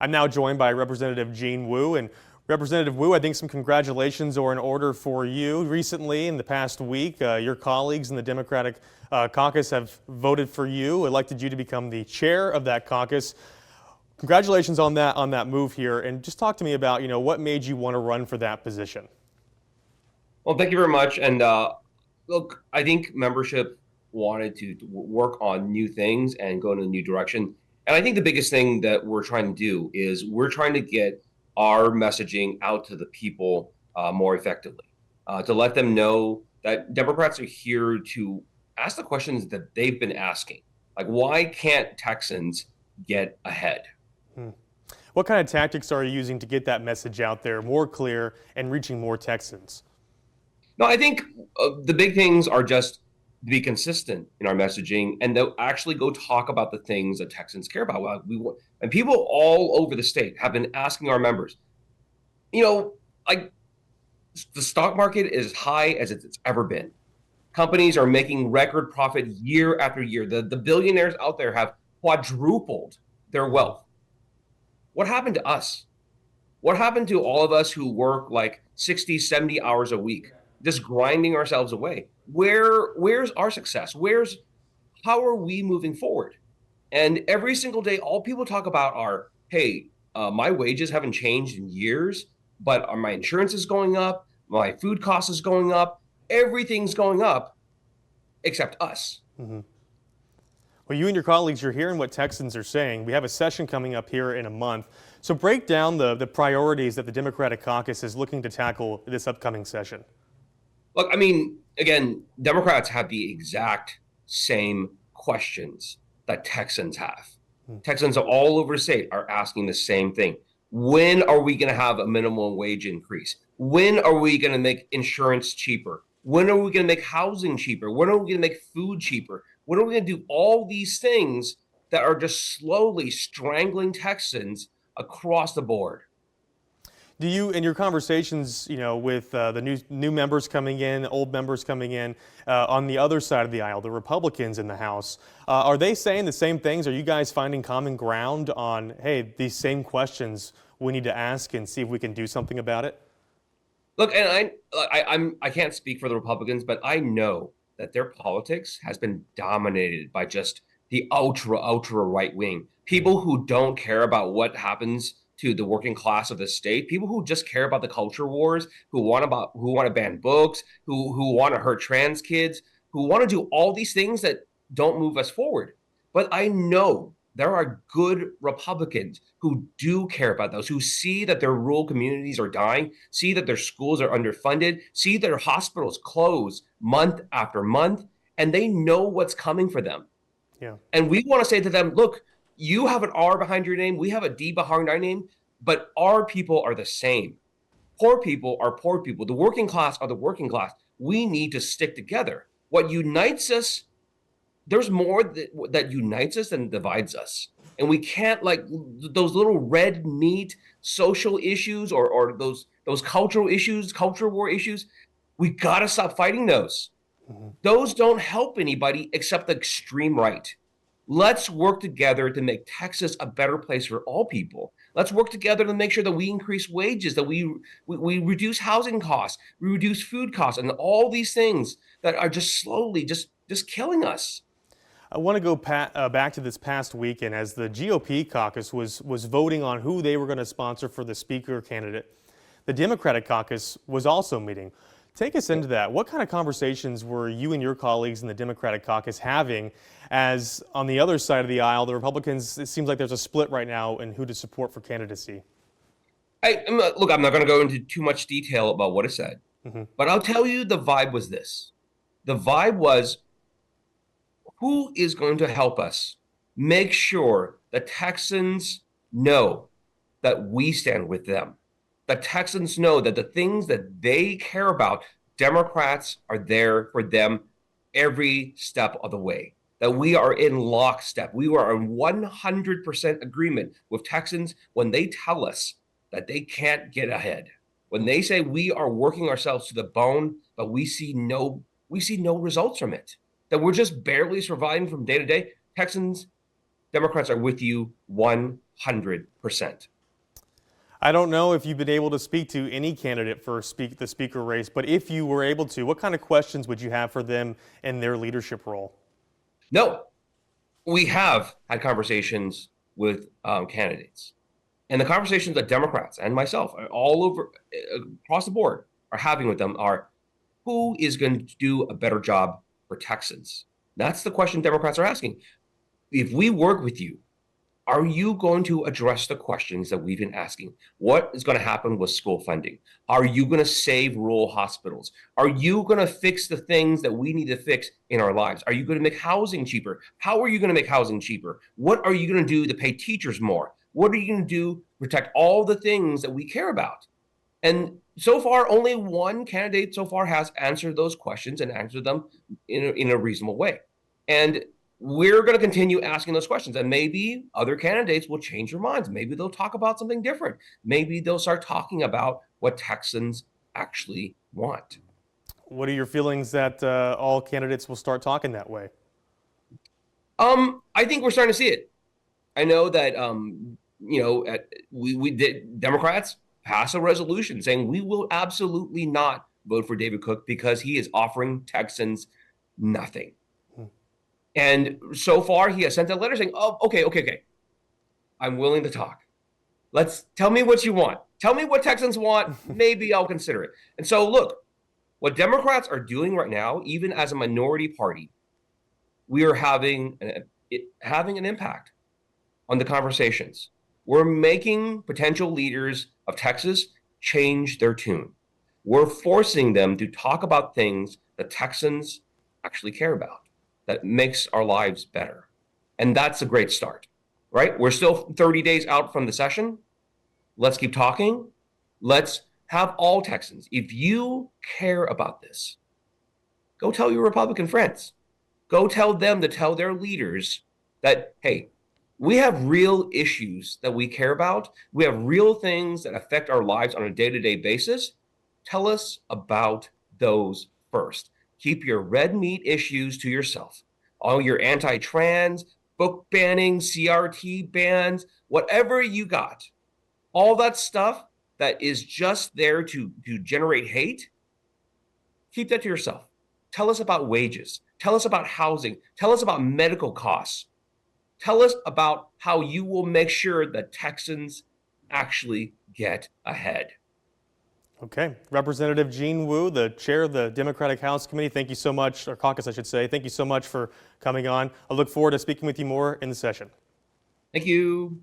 I'm now joined by Representative Jean Wu. And Representative Wu, I think some congratulations are in order for you. Recently, in the past week, your colleagues in the Democratic caucus have voted for you, elected you to become the chair of that caucus. Congratulations on that move here. And just talk to me about, what made you want to run for that position? Well, thank you very much. And look, I think membership wanted to work on new things and go in a new direction. And I think the biggest thing that we're trying to do is we're trying to get our messaging out to the people more effectively, to let them know that Democrats are here to ask the questions that they've been asking. Like, why can't Texans get ahead? Hmm. What kind of tactics are you using to get that message out there more clear and reaching more Texans? No, I think the big things are just to be consistent in our messaging and to actually go talk about the things that Texans care about. And people all over the state have been asking our members, like the stock market is as high as it's ever been. Companies are making record profit year after year. The billionaires out there have quadrupled their wealth. What happened to us? What happened to all of us who work like 60, 70 hours a week, just grinding ourselves away? Where's our success? How are we moving forward? And every single day, all people talk about are, hey, my wages haven't changed in years, but my insurance is going up, my food cost is going up, everything's going up except us. Mm-hmm. Well, you and your colleagues, you're hearing what Texans are saying. We have a session coming up here in a month. So break down the priorities that the Democratic caucus is looking to tackle this upcoming session. Look, I mean, again, Democrats have the exact same questions that Texans have. Texans all over the state are asking the same thing. When are we going to have a minimum wage increase? When are we going to make insurance cheaper? When are we going to make housing cheaper? When are we going to make food cheaper? When are we going to do all these things that are just slowly strangling Texans across the board? Do you, in your conversations, with the new members coming in, old members coming in, on the other side of the aisle, the Republicans in the House, are they saying the same things? Are you guys finding common ground on, hey, these same questions we need to ask and see if we can do something about it? Look, and I can't speak for the Republicans, but I know that their politics has been dominated by just the ultra right wing. People who don't care about what happens to the working class of the state, people who just care about the culture wars, who want to ban books, who want to hurt trans kids, who want to do all these things that don't move us forward. But I know there are good Republicans who do care about those, who see that their rural communities are dying, see that their schools are underfunded, see their hospitals close month after month, and they know what's coming for them. Yeah. And we want to say to them, look, you have an R behind your name, we have a D behind our name, but our people are the same. Poor people are poor people. The working class are the working class. We need to stick together. What unites us, there's more that unites us than divides us. And we can't, like, those little red meat social issues or those cultural issues, culture war issues. We got to stop fighting those. Mm-hmm. Those don't help anybody except the extreme right. Let's work together to make Texas a better place for all people. Let's work together to make sure that we increase wages, that we reduce housing costs, we reduce food costs, and all these things that are just slowly just killing us. I want to go back to this past weekend as the GOP caucus was voting on who they were going to sponsor for the speaker candidate. The Democratic caucus was also meeting. Take us into that. What kind of conversations were you and your colleagues in the Democratic caucus having as on the other side of the aisle, the Republicans, it seems like there's a split right now in who to support for candidacy? Look, I'm not going to go into too much detail about what is said, but I'll tell you the vibe was this. The vibe was, who is going to help us make sure the Texans know that we stand with them? The Texans know that the things that they care about, Democrats are there for them every step of the way. That we are in lockstep. We are in 100% agreement with Texans when they tell us that they can't get ahead. When they say we are working ourselves to the bone, but we see no results from it. That we're just barely surviving from day to day. Texans, Democrats are with you 100%. 100%. I don't know if you've been able to speak to any candidate for the speaker race, but if you were able to, what kind of questions would you have for them in their leadership role? No, we have had conversations with candidates, and the conversations that Democrats and myself all over across the board are having with them are, who is going to do a better job for Texans? That's the question Democrats are asking. If we work with you, are you going to address the questions that we've been asking? What is going to happen with school funding? Are you going to save rural hospitals? Are you going to fix the things that we need to fix in our lives? Are you going to make housing cheaper? How are you going to make housing cheaper? What are you going to do to pay teachers more? What are you going to do to protect all the things that we care about? And so far, only one candidate so far has answered those questions and answered them in a reasonable way. And we're going to continue asking those questions. And maybe other candidates will change their minds. Maybe they'll talk about something different. Maybe they'll start talking about what Texans actually want. What are your feelings that all candidates will start talking that way? I think we're starting to see it. I know that we did Democrats pass a resolution saying we will absolutely not vote for David Cook because he is offering Texans nothing. And so far, he has sent a letter saying, "Oh, okay. I'm willing to talk. Tell me what you want. Tell me what Texans want. Maybe I'll consider it." And so, look, what Democrats are doing right now, even as a minority party, we are having an impact on the conversations. We're making potential leaders of Texas change their tune. We're forcing them to talk about things that Texans actually care about, that makes our lives better. And that's a great start, right? We're still 30 days out from the session. Let's keep talking. Let's have all Texans. If you care about this, go tell your Republican friends. Go tell them to tell their leaders that, hey, we have real issues that we care about. We have real things that affect our lives on a day-to-day basis. Tell us about those first. Keep your red meat issues to yourself. All your anti-trans, book banning, CRT bans, whatever you got, all that stuff that is just there to generate hate, keep that to yourself. Tell us about wages. Tell us about housing. Tell us about medical costs. Tell us about how you will make sure that Texans actually get ahead. Okay. Representative Gene Wu, the chair of the Democratic House Committee, thank you so much, or caucus, I should say. Thank you so much for coming on. I look forward to speaking with you more in the session. Thank you.